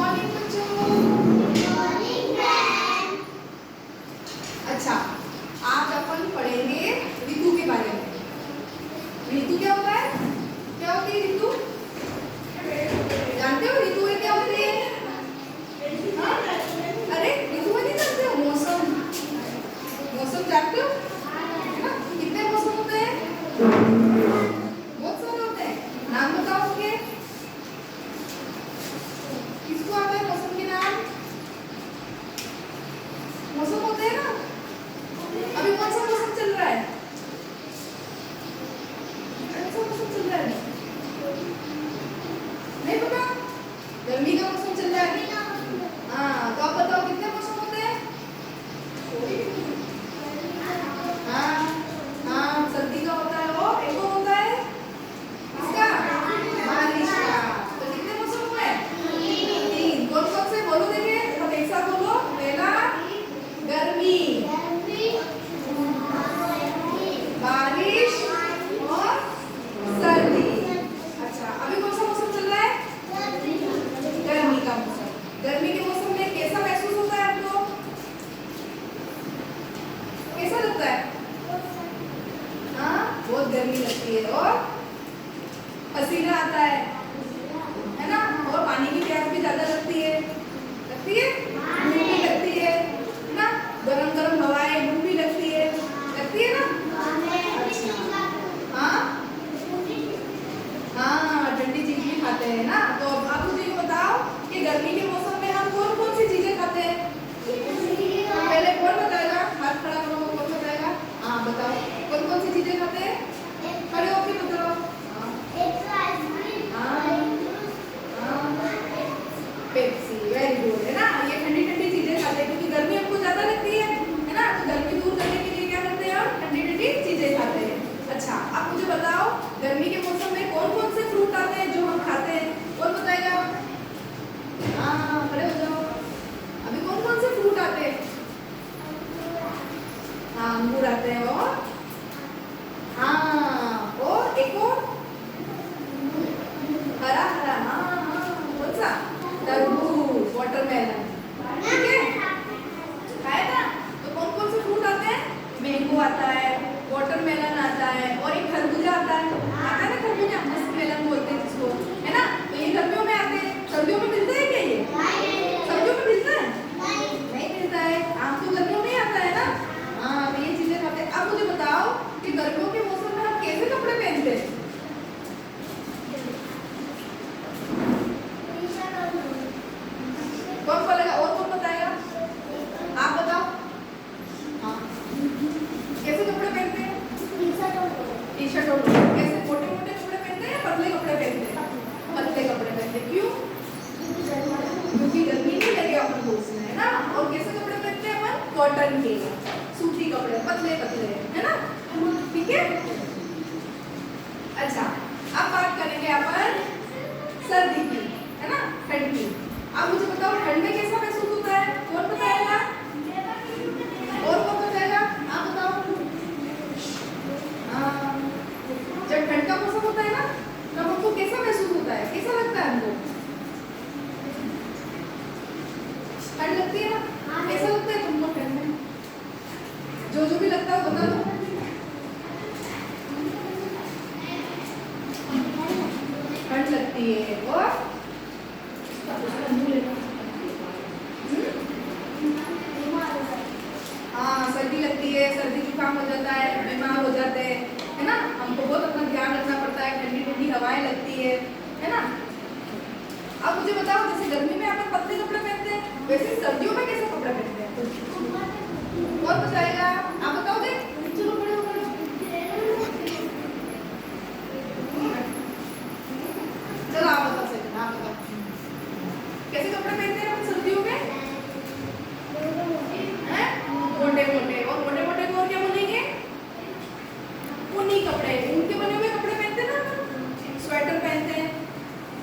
Morning बच्चों। अच्छा, आज अपन पढ़ेंगे ऋतु के बारे में। ऋतु क्या होता है? क्या होती है ऋतु? जानते हो ऋतु क्या होती है? अरे ऋतु नहीं जानते हो? मौसम। मौसम जानते हो? है ना? कितने मौसम होते हैं? बहुत सारे होते हैं। नाम बताओ उनके। किसको आता है मौसम के नाम? मौसम होते हैं ना? अभी कौन सा मौसम चल रहा है? कौन सा मौसम चल रहा है? नहीं पता? गर्मी का मौसम चल रहा है। हाँ, तो आप बताओ कितने मौसम होते हैं? हाँ हाँ, सर्दी का होता है और एक और होता है इसका बारिश का। तो कितने मौसम हुए? तीन। कौन कौन से बोलो देखे? अब एक साथ बोलो। पहला गर्मी, बारिश और सर्दी। अच्छा, अभी कौन सा मौसम चल रहा है? गर्मी का मौसम। गर्मी के मौसम में कैसा महसूस होता है आपको? कैसा लगता है? हाँ, बहुत गर्मी लगती है और पसीना आता है ना? और पानी की प्यास भी ज्यादा लगती है। लगती है? भूख भी लगती है ना? गरम गरम हवाएं लू भी लगती है ना? अच्छा, हाँ हाँ, ठंडी चीज भी खाते हैं ना। तो अब आप मुझे बताओ कि गर्मी के मौसम में हम कौन कौन सी चीजें खाते हैं? पहले कौन बताएगा? हाथ खड़ा करो, कौन बताएगा? हाँ बताओ, कौन कौन सी चीजें खाते हैं? खड़े होके बताओ। पेप्सी, वेरी गुड, है ना? ये ठंडी ठंडी चीजें खाते हैं क्योंकि गर्मी हमको ज्यादा लगती है ना? तो गर्मी दूर करने के लिए क्या करते हैं हम? ठंडी ठंडी चीजें खाते हैं। अच्छा, आप मुझे बताओ गर्मी के मौसम में कौन कौन से फ्रूट आते हैं जो हम खाते हैं? कौन बताएगा? हाँ, खड़े हो जाओ। अभी कौन कौन से फ्रूट आते हैं? हाँ, अंगूर आते हैं और हाँ, और एक और हरा हरा, हाँ हाँ, कौन सा? तरबूज, वाटरमेलन। ठीक है, खाया था? तो कौन कौन से फ्रूट आते हैं? मैंगो आता है, वाटरमेलन आता है और एक खरबूजा आता है ना? खरबूजा, मस्क मेलन बोलते हैं जिसको, है ना? तो ये गर्मियों में आते हैं। सर्दियों में मिलता है क्या ये? सर्दियों में मिलता है? नहीं मिलता है। आम तो गर्मियों में ही आता है ना? हाँ, तो ये चीजें खाते हैं। अब मुझे बताओ कि गर्मियों के मौसम में हम कैसे कपड़े पहनते हैं? कौन बोलेगा? और कौन बताएगा? आप बताओ। हाँ, कैसे कपड़े पहनते हैं? टी शर्ट और कैसे? मोटे मोटे कपड़े पहनते हैं या पतले कपड़े पहनते हैं? पतले कपड़े पहनते हैं। क्यों? क्योंकि गर्मी नहीं लगे अपन को उसमें, है ना? और कैसे कपड़े पहनते हैं अपन? कॉटन के, सूती कपड़े, पतले पतले, है ना? ठीक है। अच्छा, अब बात करेंगे अपन सर्दी की, है ना? ठंड की। अब मुझे बताओ ठंड में कैसा महसूस होता है? कौन बताएगा? और कौन बताएगा? आप बताओ। हाँ, जब ठंड का मौसम होता है ना, तब हमको कैसा महसूस होता है? कैसा लगता है हमको? ठंड लगती है ना? कैसा लगता है तुमको ठंड में? जो भी लगता है बता दो। ठंड लगती है और हाँ, सर्दी लगती है, सर्दी जुकाम हो जाता है, बीमार हो जाते हैं, है ना? हमको बहुत अपना ध्यान रखना पड़ता है। ठंडी ठंडी हवाएं लगती है ना? अब मुझे बताओ, जैसे गर्मी में अपन पतले कपड़े पहनते हैं, वैसे सर्दियों में कैसे कपड़े पहनते हैं? कौन बताएगा? आप बताओ दे। चलो खड़े हो, खड़े हो। चलो आप बताओ सही, आप बताओ कैसे कपड़े पहनते हैं अपन सर्दियों में? मोटे मोटे, और मोटे मोटे को और क्या बोलेंगे? ऊनी कपड़े, ऊन के बने हुए कपड़े पहनते हैं ना? स्वेटर पहनते हैं,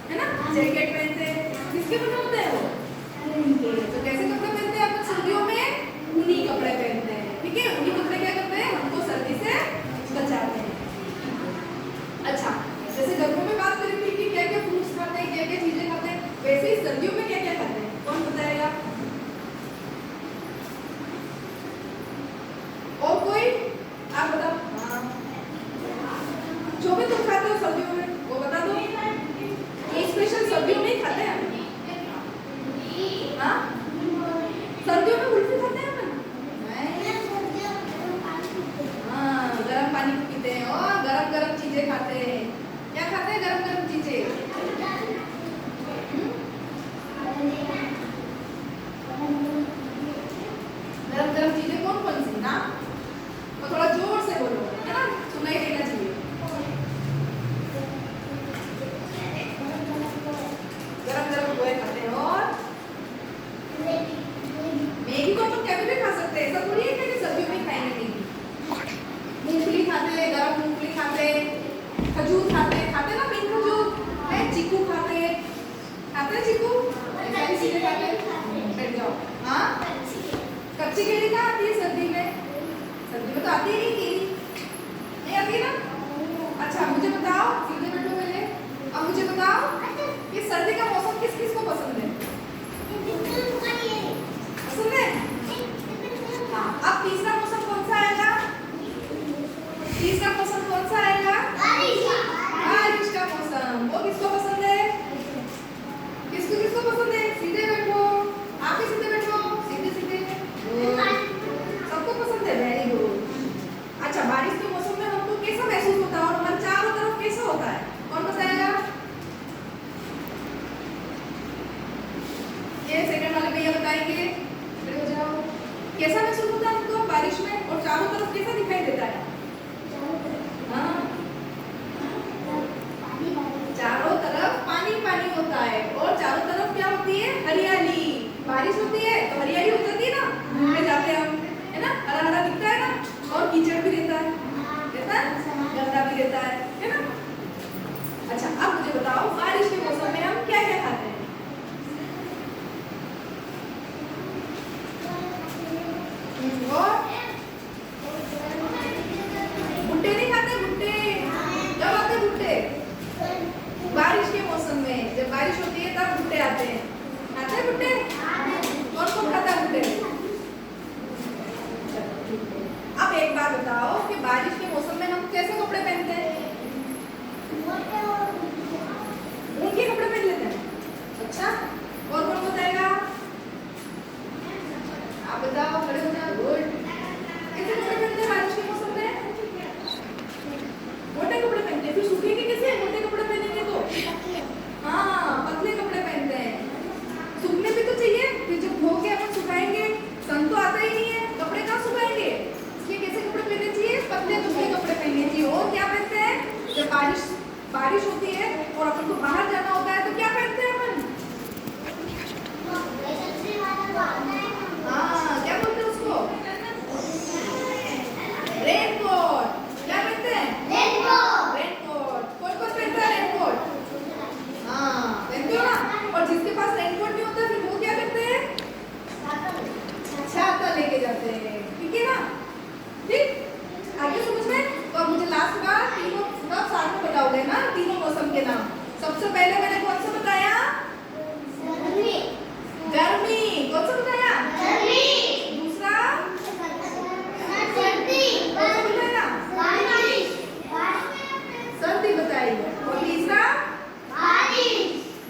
है ना? जैकेट पहनते हैं। किसके बने होते हैं वो? ऊन के। तो कैसे कपड़े पहनते हैं अपन सर्दियों में? ऊनी कपड़े पहनते हैं। ठीक है, ऊनी कपड़े क्या करते हैं? हमको सर्दी से बचाते हैं। अच्छा, जैसे गर्मियों में बात करी थी कि क्या क्या फ्रूट्स खाते हैं, क्या क्या चीजें खाते हैं, वैसे ही सर्दियों में क्या क्या खाते हैं? कौन बताएगा? और कोई? आप बताओ। हाँ, जो भी तुम खाते हो सर्दियों में वो बता दो। ये स्पेशल सर्दियों में ही खाते हैं। हाँ, सर्दियों में कुल्फी खाते हैं अपन। हाँ, गरम पानी पीते हैं और गरम गरम चीजें खाते हैं। क्या खाते हैं? गरम गरम चीजें। गरम गरम चीजें कौन कौन सी ना? तो थोड़ा जोर से बोलो, है ना, सुनाई देना चाहिए। गरम गरम पोहे खाते हैं और मैगी को तो कभी भी खा सकते हैं, ऐसा थोड़ी है कि सर्दियों में खाएंगे मैगी। मूंगफली खाते हैं, गरम मूंगफली खाते हैं, खजूर खाते हैं, खाते ना पिंक खजूर है, चीकू खाते हैं, चीकू सारी चीजें खाते हैं। बैठ जाओ। हाँ, कच्ची केली कहाँ आती है सर्दी में? सर्दी में तो आती ही नहीं केली, नहीं आती ना। अच्छा मुझे बताओ, सीधे बैठो पहले। अब मुझे बताओ कि सर्दी का मौसम किस किस को पसंद है? पसंद है? हाँ, अब तीसरा मौसम कौन सा आएगा? तीसरा मौसम कौन सा आएगा? बारिश का मौसम। वो किसको पसंद है? किसको किसको पसंद है? सीधे बैठो, आप ही सीधे बैठो, सीधे सीधे। सबको पसंद है, वेरी गुड। अच्छा, बारिश के मौसम में हमको कैसा महसूस होता है और हमारे चारों तरफ कैसा होता है? कौन बताएगा? ये सेकंड वाले भैया बताएंगे। खड़े हो जाओ। कैसा महसूस होता है हमको बारिश में और चारों तरफ कैसा दिखाई देता है? हाँ, चारों तरफ पानी पानी होता है और चारों तरफ क्या होती है? हरियाली। बारिश होती है तो हरियाली हो जाती है ना, घूमने जाते हैं हम, है ना, हरा हरा दिखता है ना, और कीचड़ भी रहता है, गंदा भी रहता है ना। अच्छा, अब मुझे बताओ बारिश के मौसम में हम क्या क्या खाते हैं? और भुट्टे नहीं खाते? भुट्टे कब आते? भुट्टे बारिश के मौसम में, जब बारिश होती है तब भुट्टे आते हैं। खाते हैं भुट्टे? कौन कौन खाता है भुट्टे? अब एक बात बताओ कि बारिश के मौसम में हम कैसे कपड़े पहनते हैं? ऊन के कपड़े पहन लेते हैं। अच्छा, और कौन बताएगा? आप बताओ, खड़े हो जाओ। गुड। कैसे कपड़े पहनते हैं बारिश के मौसम में? मोटे कपड़े पहनते हैं। फिर सूखेंगे कैसे? मोटे कपड़े पहनेंगे तो हाँ, पतले कपड़े पहनते हैं। सूखने भी तो चाहिए, फिर जब धो के अपन सुखाएंगे, सन तो आता ही नहीं है, कपड़े कहाँ सुखाएंगे? इसलिए कैसे कपड़े पहनने चाहिए? पतले पतले कपड़े पहनने चाहिए। और क्या पहनते हैं? जब बारिश होती है और अपन को बाहर जाना होता है तो क्या पहनते हैं अपन? हाँ, क्या बोलते हैं उसको? रेनकोट। क्या पहनते हैं? रेनकोट। कौन कौन पहनता है रेनकोट? हाँ, पहनते हो ना। और जिसके पास रेनकोट नहीं होता फिर वो क्या करते हैं? छाता लेके जाते हैं। ठीक है ना? ठीक, आगे समझ में? तो अब मुझे लास्ट बार तीनों सब साथ में बताओगे ना, तीनों मौसम के नाम। सबसे पहले मैंने कौन सा बताया? गर्मी। कौन सा बताया? दूसरा? सर्दी बताई। और तीसरा?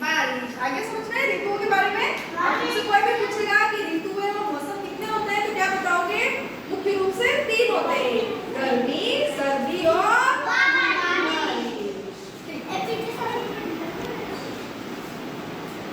बारिश। आगे समझ